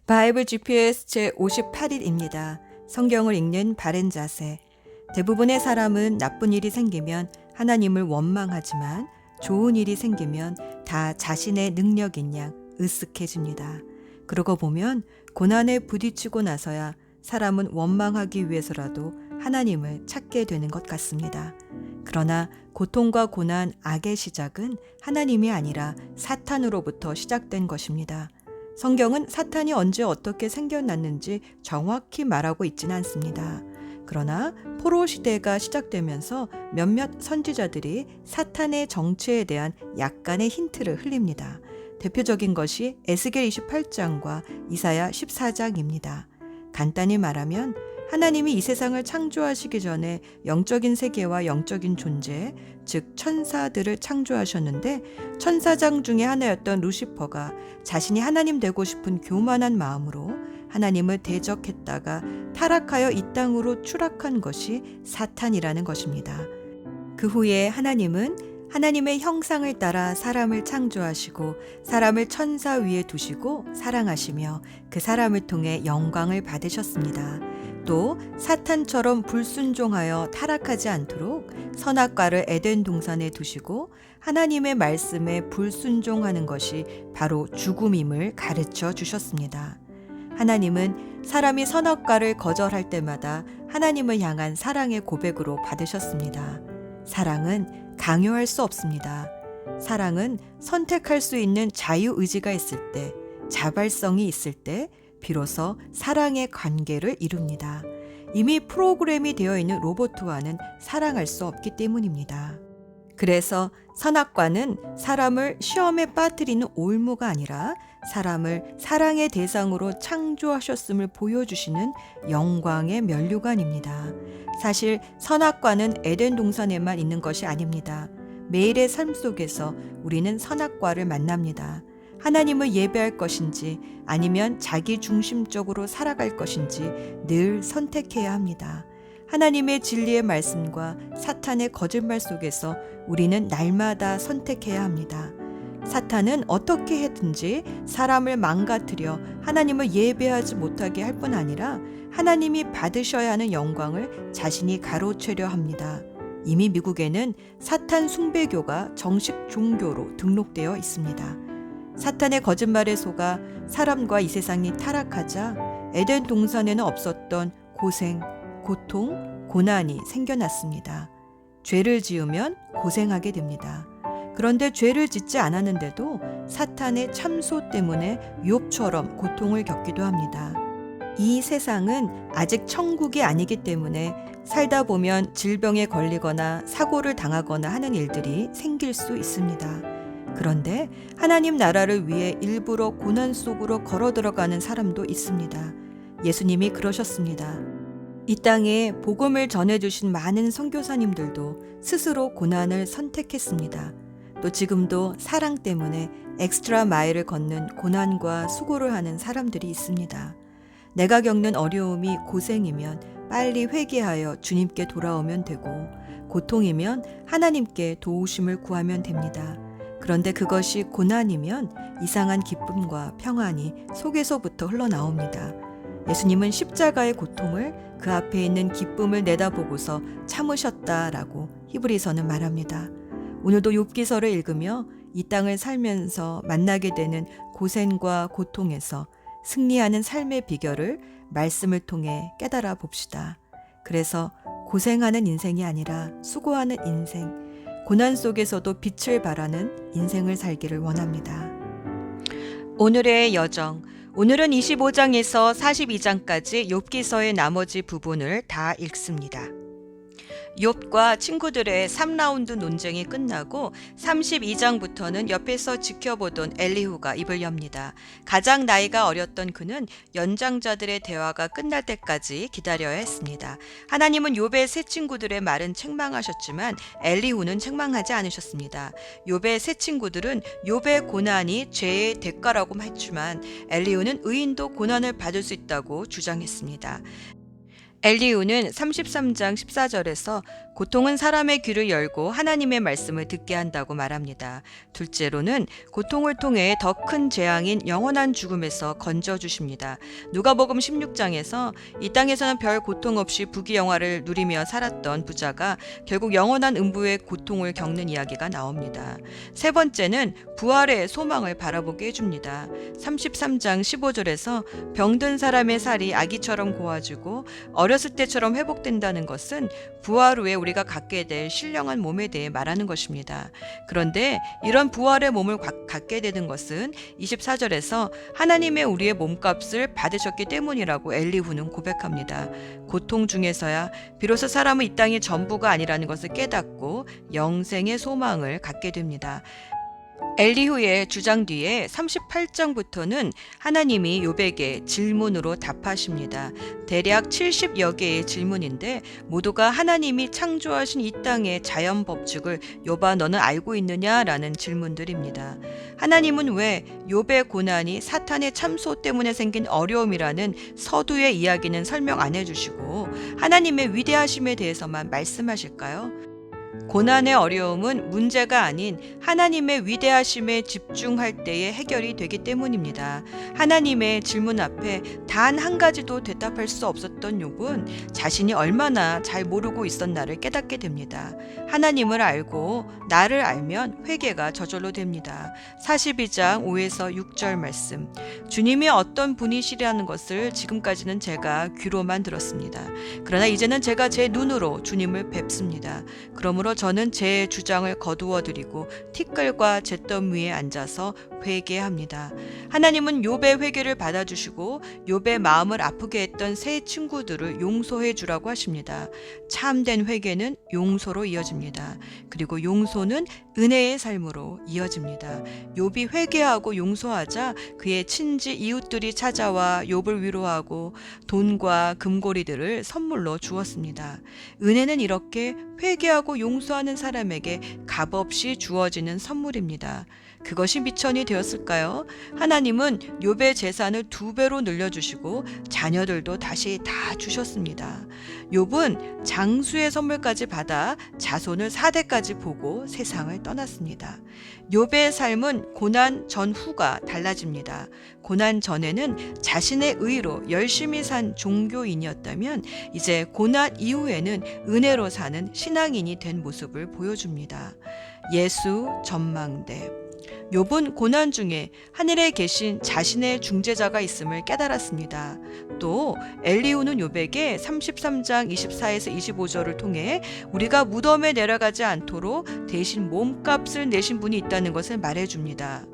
바이블 GPS 제58일입니다. 성경을 읽는 바른 자세. 대부분의 사람은 나쁜 일이 생기면 하나님을 원망하지만 좋은 일이 생기면 다 자신의 능력인 양 으쓱해집니다. 그러고 보면 고난에 부딪히고 나서야 사람은 원망하기 위해서라도 하나님을 찾게 되는 것 같습니다. 그러나 고통과 고난, 악의 시작은 하나님이 아니라 사탄으로부터 시작된 것입니다. 성경은 사탄이 언제 어떻게 생겨났는지 정확히 말하고 있지는 않습니다. 그러나 포로 시대가 시작되면서 몇몇 선지자들이 사탄의 정체에 대한 약간의 힌트를 흘립니다. 대표적인 것이 에스겔 28장과 이사야 14장입니다. 간단히 말하면 하나님이 이 세상을 창조하시기 전에 영적인 세계와 영적인 존재, 즉 천사들을 창조하셨는데 천사장 중에 하나였던 루시퍼가 자신이 하나님 되고 싶은 교만한 마음으로 하나님을 대적했다가 타락하여 이 땅으로 추락한 것이 사탄이라는 것입니다. 그 후에 하나님은 하나님의 형상을 따라 사람을 창조하시고 사람을 천사 위에 두시고 사랑하시며 그 사람을 통해 영광을 받으셨습니다. 또 사탄처럼 불순종하여 타락하지 않도록 선악과를 에덴 동산에 두시고 하나님의 말씀에 불순종하는 것이 바로 죽음임을 가르쳐 주셨습니다. 하나님은 사람이 선악과를 거절할 때마다 하나님을 향한 사랑의 고백으로 받으셨습니다. 사랑은 강요할 수 없습니다. 사랑은 선택할 수 있는 자유의지가 있을 때, 자발성이 있을 때 비로소 사랑의 관계를 이룹니다. 이미 프로그램이 되어 있는 로봇과는 사랑할 수 없기 때문입니다. 그래서 선악과는 사람을 시험에 빠뜨리는 올무가 아니라 사람을 사랑의 대상으로 창조하셨음을 보여주시는 영광의 면류관입니다. 사실 선악과는 에덴 동산에만 있는 것이 아닙니다. 매일의 삶 속에서 우리는 선악과를 만납니다. 하나님을 예배할 것인지 아니면 자기 중심적으로 살아갈 것인지 늘 선택해야 합니다. 하나님의 진리의 말씀과 사탄의 거짓말 속에서 우리는 날마다 선택해야 합니다. 사탄은 어떻게 해든지 사람을 망가뜨려 하나님을 예배하지 못하게 할 뿐 아니라 하나님이 받으셔야 하는 영광을 자신이 가로채려 합니다. 이미 미국에는 사탄 숭배교가 정식 종교로 등록되어 있습니다. 사탄의 거짓말에 속아 사람과 이 세상이 타락하자 에덴 동산에는 없었던 고생, 고통, 고난이 생겨났습니다. 죄를 지으면 고생하게 됩니다. 그런데 죄를 짓지 않았는데도 사탄의 참소 때문에 욥처럼 고통을 겪기도 합니다. 이 세상은 아직 천국이 아니기 때문에 살다 보면 질병에 걸리거나 사고를 당하거나 하는 일들이 생길 수 있습니다. 그런데 하나님 나라를 위해 일부러 고난 속으로 걸어 들어가는 사람도 있습니다. 예수님이 그러셨습니다. 이 땅에 복음을 전해주신 많은 선교사님들도 스스로 고난을 선택했습니다. 또 지금도 사랑 때문에 엑스트라 마일을 걷는 고난과 수고를 하는 사람들이 있습니다. 내가 겪는 어려움이 고생이면 빨리 회개하여 주님께 돌아오면 되고 고통이면 하나님께 도우심을 구하면 됩니다. 그런데 그것이 고난이면 이상한 기쁨과 평안이 속에서부터 흘러나옵니다. 예수님은 십자가의 고통을 그 앞에 있는 기쁨을 내다보고서 참으셨다라고 히브리서는 말합니다. 오늘도 욥기서를 읽으며 이 땅을 살면서 만나게 되는 고생과 고통에서 승리하는 삶의 비결을 말씀을 통해 깨달아 봅시다. 그래서 고생하는 인생이 아니라 수고하는 인생, 고난 속에서도 빛을 발하는 인생을 살기를 원합니다. 오늘의 여정. 오늘은 25장에서 42장까지 욥기서의 나머지 부분을 다 읽습니다. 욥과 친구들의 3라운드 논쟁이 끝나고 32장부터는 옆에서 지켜보던 엘리후가 입을 엽니다. 가장 나이가 어렸던 그는 연장자들의 대화가 끝날 때까지 기다려야 했습니다. 하나님은 욥의 세 친구들의 말은 책망하셨지만 엘리후는 책망하지 않으셨습니다. 욥의 세 친구들은 욥의 고난이 죄의 대가라고 했지만 엘리후는 의인도 고난을 받을 수 있다고 주장했습니다. 엘리후는 33장 14절에서 고통은 사람의 귀를 열고 하나님의 말씀을 듣게 한다고 말합니다. 둘째로는 고통을 통해 더 큰 재앙인 영원한 죽음에서 건져주십니다. 누가복음 16장에서 이 땅에서는 별 고통 없이 부귀영화를 누리며 살았던 부자가 결국 영원한 음부의 고통을 겪는 이야기가 나옵니다. 세 번째는 부활의 소망을 바라보게 해줍니다. 33장 15절에서 병든 사람의 살이 아기처럼 고와지고 어렸을 때처럼 회복된다는 것은 부활 후에 우리가 갖게 될 신령한 몸에 대해 말하는 것입니다. 그런데 이런 부활의 몸을 갖게 되는 것은 24절에서 하나님의 우리의 몸값을 받으셨기 때문이라고 엘리후는 고백합니다. 고통 중에서야 비로소 사람은 이 땅이 전부가 아니라는 것을 깨닫고 영생의 소망을 갖게 됩니다. 엘리후의 주장 뒤에 38장부터는 하나님이 욥에게 질문으로 답하십니다. 대략 70여 개의 질문인데 모두가 하나님이 창조하신 이 땅의 자연 법칙을 욥아 너는 알고 있느냐라는 질문들입니다. 하나님은 왜 욥의 고난이 사탄의 참소 때문에 생긴 어려움이라는 서두의 이야기는 설명 안 해주시고 하나님의 위대하심에 대해서만 말씀하실까요? 고난의 어려움은 문제가 아닌 하나님의 위대하심에 집중할 때에 해결이 되기 때문입니다. 하나님의 질문 앞에 단 한 가지도 대답할 수 없었던 욥은 자신이 얼마나 잘 모르고 있었나를 깨닫게 됩니다. 하나님을 알고 나를 알면 회개가 저절로 됩니다. 42장 5에서 6절 말씀. 주님이 어떤 분이시라는 것을 지금까지는 제가 귀로만 들었습니다. 그러나 이제는 제가 제 눈으로 주님을 뵙습니다. 그러므로 저는 제 주장을 거두어 드리고 티끌과 잿더미 위에 앉아서 회개합니다. 하나님은 욥의 회개를 받아주시고 욥의 마음을 아프게 했던 세 친구들을 용서해 주라고 하십니다. 참된 회개는 용서로 이어집니다. 그리고 용서는 은혜의 삶으로 이어집니다. 욥이 회개하고 용서하자 그의 친지 이웃들이 찾아와 욥을 위로하고 돈과 금고리들을 선물로 주었습니다. 은혜는 이렇게 회개하고 용서하는 사람에게 값없이 주어지는 선물입니다. 그것이 미천이 되었을까요? 하나님은 욥의 재산을 2배로 늘려주시고 자녀들도 다시 다 주셨습니다. 욥은 장수의 선물까지 받아 자손을 4대까지 보고 세상을 떠났습니다. 욥의 삶은 고난 전후가 달라집니다. 고난 전에는 자신의 의로 열심히 산 종교인이었다면 이제 고난 이후에는 은혜로 사는 신앙인이 된 모습을 보여줍니다. 예수 전망대. 욥은 고난 중에 하늘에 계신 자신의 중재자가 있음을 깨달았습니다. 또 엘리후는 욥에게 33장 24에서 25절을 통해 우리가 무덤에 내려가지 않도록 대신 몸값을 내신 분이 있다는 것을 말해줍니다.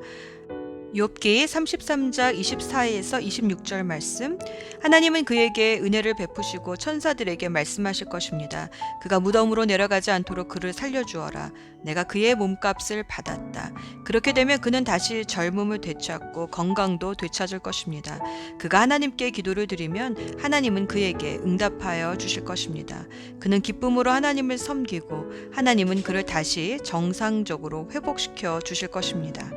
욥기 33장 24에서 26절 말씀. 하나님은 그에게 은혜를 베푸시고 천사들에게 말씀하실 것입니다. 그가 무덤으로 내려가지 않도록 그를 살려주어라. 내가 그의 몸값을 받았다. 그렇게 되면 그는 다시 젊음을 되찾고 건강도 되찾을 것입니다. 그가 하나님께 기도를 드리면 하나님은 그에게 응답하여 주실 것입니다. 그는 기쁨으로 하나님을 섬기고 하나님은 그를 다시 정상적으로 회복시켜 주실 것입니다.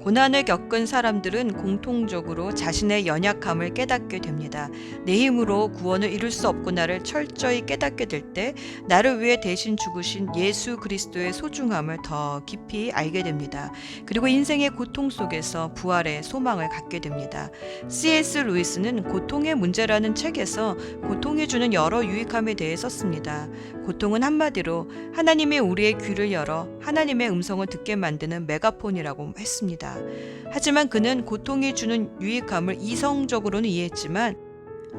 고난을 겪은 사람들은 공통적으로 자신의 연약함을 깨닫게 됩니다. 내 힘으로 구원을 이룰 수 없구나를 철저히 깨닫게 될 때 나를 위해 대신 죽으신 예수 그리스도의 소중함을 더 깊이 알게 됩니다. 그리고 인생의 고통 속에서 부활의 소망을 갖게 됩니다. C.S. 루이스는 고통의 문제라는 책에서 고통이 주는 여러 유익함에 대해 썼습니다. 고통은 한마디로 하나님이 우리의 귀를 열어 하나님의 음성을 듣게 만드는 메가폰이라고 했습니다. 하지만 그는 고통이 주는 유익함을 이성적으로는 이해했지만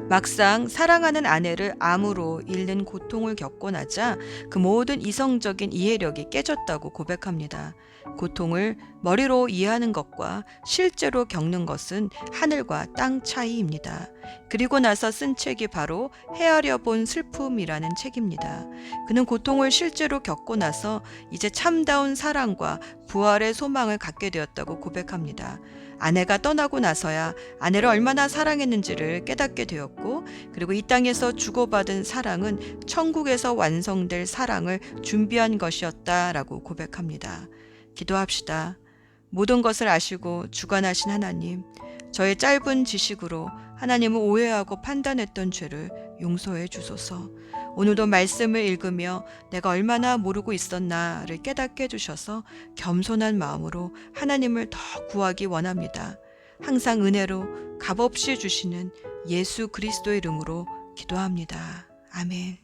막상 사랑하는 아내를 암으로 잃는 고통을 겪고 나자 그 모든 이성적인 이해력이 깨졌다고 고백합니다. 고통을 머리로 이해하는 것과 실제로 겪는 것은 하늘과 땅 차이입니다. 그리고 나서 쓴 책이 바로 헤아려 본 슬픔이라는 책입니다. 그는 고통을 실제로 겪고 나서 이제 참다운 사랑과 부활의 소망을 갖게 되었다고 고백합니다. 아내가 떠나고 나서야 아내를 얼마나 사랑했는지를 깨닫게 되었고, 그리고 이 땅에서 주고받은 사랑은 천국에서 완성될 사랑을 준비한 것이었다라고 고백합니다. 기도합시다. 모든 것을 아시고 주관하신 하나님, 저의 짧은 지식으로 하나님을 오해하고 판단했던 죄를 용서해 주소서. 오늘도 말씀을 읽으며 내가 얼마나 모르고 있었나를 깨닫게 해주셔서 겸손한 마음으로 하나님을 더 구하기 원합니다. 항상 은혜로 값없이 주시는 예수 그리스도의 이름으로 기도합니다. 아멘.